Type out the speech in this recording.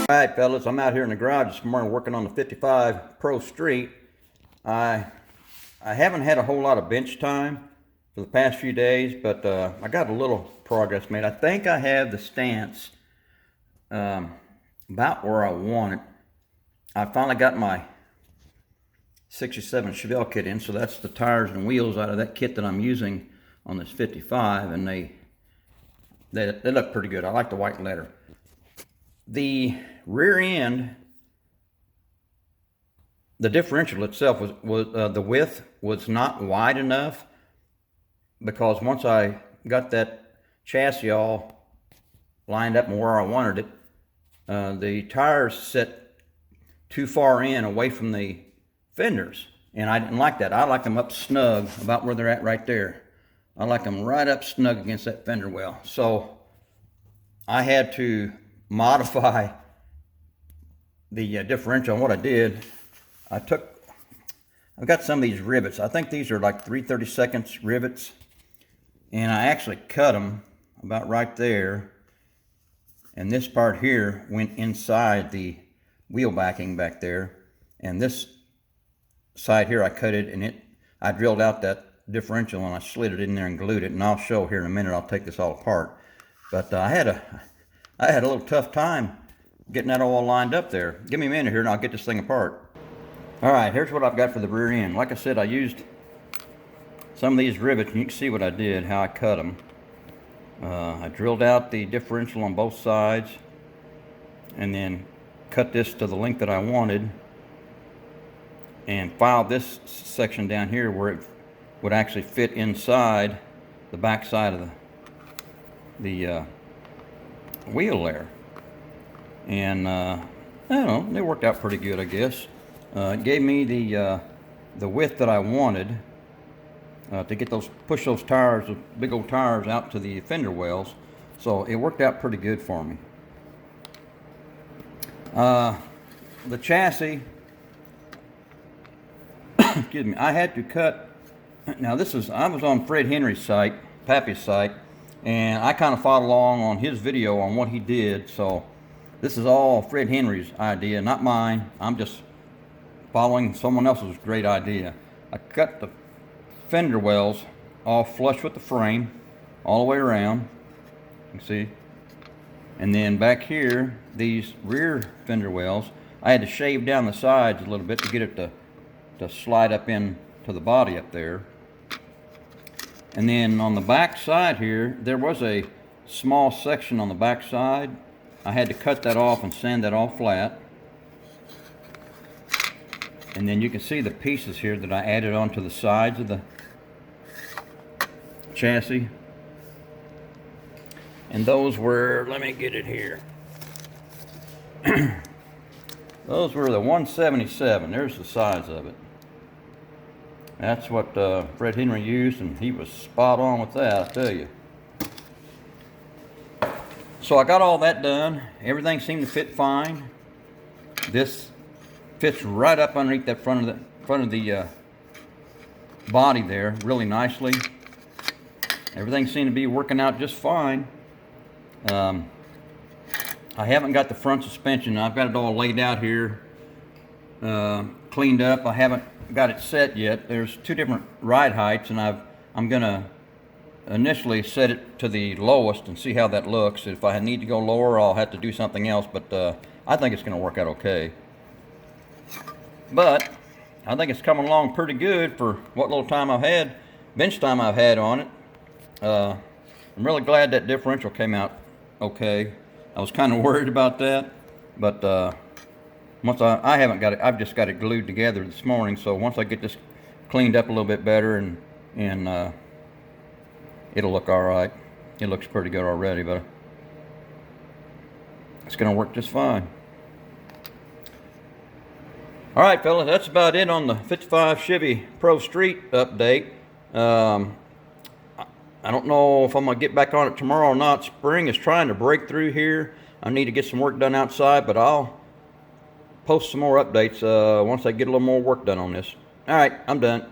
Alright fellas, I'm out here in the garage this morning working on the 55 Pro Street. I haven't had a whole lot of bench time for the past few days, but I got a little progress made. I think I have the stance about where I want it. I finally got my 67 Chevy kit in, so that's the tires and wheels out of that kit that I'm using on this 55, and they look pretty good. I like the white leather. The rear end, the differential itself was the width was not wide enough, because once I got that chassis all lined up and where I wanted it, the tires set too far in away from the fenders, and I didn't like that. I like them up snug about where they're at right there. I like them right up snug against that fender well. So I had to modify the differential. And what I did, I've got some of these rivets. I think these are like 3/32 rivets, and I actually cut them about right there, and this part here went inside the wheel backing back there, and this side here I cut it, and I drilled out that differential and I slid it in there and glued it, and I'll show here in a minute. I'll take this all apart, but I had a little tough time getting that all lined up there. Give me a minute here and I'll get this thing apart. All right, here's what I've got for the rear end. Like I said, I used some of these rivets, and you can see what I did, how I cut them. I drilled out the differential on both sides and then cut this to the length that I wanted, and filed this section down here where it would actually fit inside the back side of the wheel there. And I don't know, it worked out pretty good, I guess. It gave me the width that I wanted to get push those tires, those big old tires, out to the fender wells. So it worked out pretty good for me. The chassis, excuse me, I had to cut. Now I was on Fred Henry's site, Pappy's site, and I kind of followed along on his video on what he did. So this is all Fred Henry's idea, not mine. I'm just following someone else's great idea. I cut the fender wells all flush with the frame all the way around, you can see. And then back here, these rear fender wells, I had to shave down the sides a little bit to get it to slide up in to the body up there. And then on the back side here, there was a small section on the back side. I had to cut that off and sand that all flat. And then you can see the pieces here that I added onto the sides of the chassis. And those were, let me get it here. Those were the 177. There's the size of it. That's what Fred Henry used, and he was spot on with that, I tell you. So I got all that done. Everything seemed to fit fine. This fits right up underneath that front of the body there, really nicely. Everything seemed to be working out just fine. I haven't got the front suspension. I've got it all laid out here, cleaned up. I haven't got it set yet. There's two different ride heights, and I'm gonna initially set it to the lowest and see how that looks. If I need to go lower, I'll have to do something else, but I think it's gonna work out okay. But I think it's coming along pretty good for what little time I've had, bench time I've had on it. I'm really glad that differential came out okay. I was kind of worried about that, but once I haven't got it, I've just got it glued together this morning. So once I get this cleaned up a little bit better, and it'll look all right. It looks pretty good already, but it's going to work just fine. All right, fellas, that's about it on the 55 Chevy Pro Street update. I don't know if I'm going to get back on it tomorrow or not. Spring is trying to break through here. I need to get some work done outside, but I'll post some more updates once I get a little more work done on this. All right, I'm done.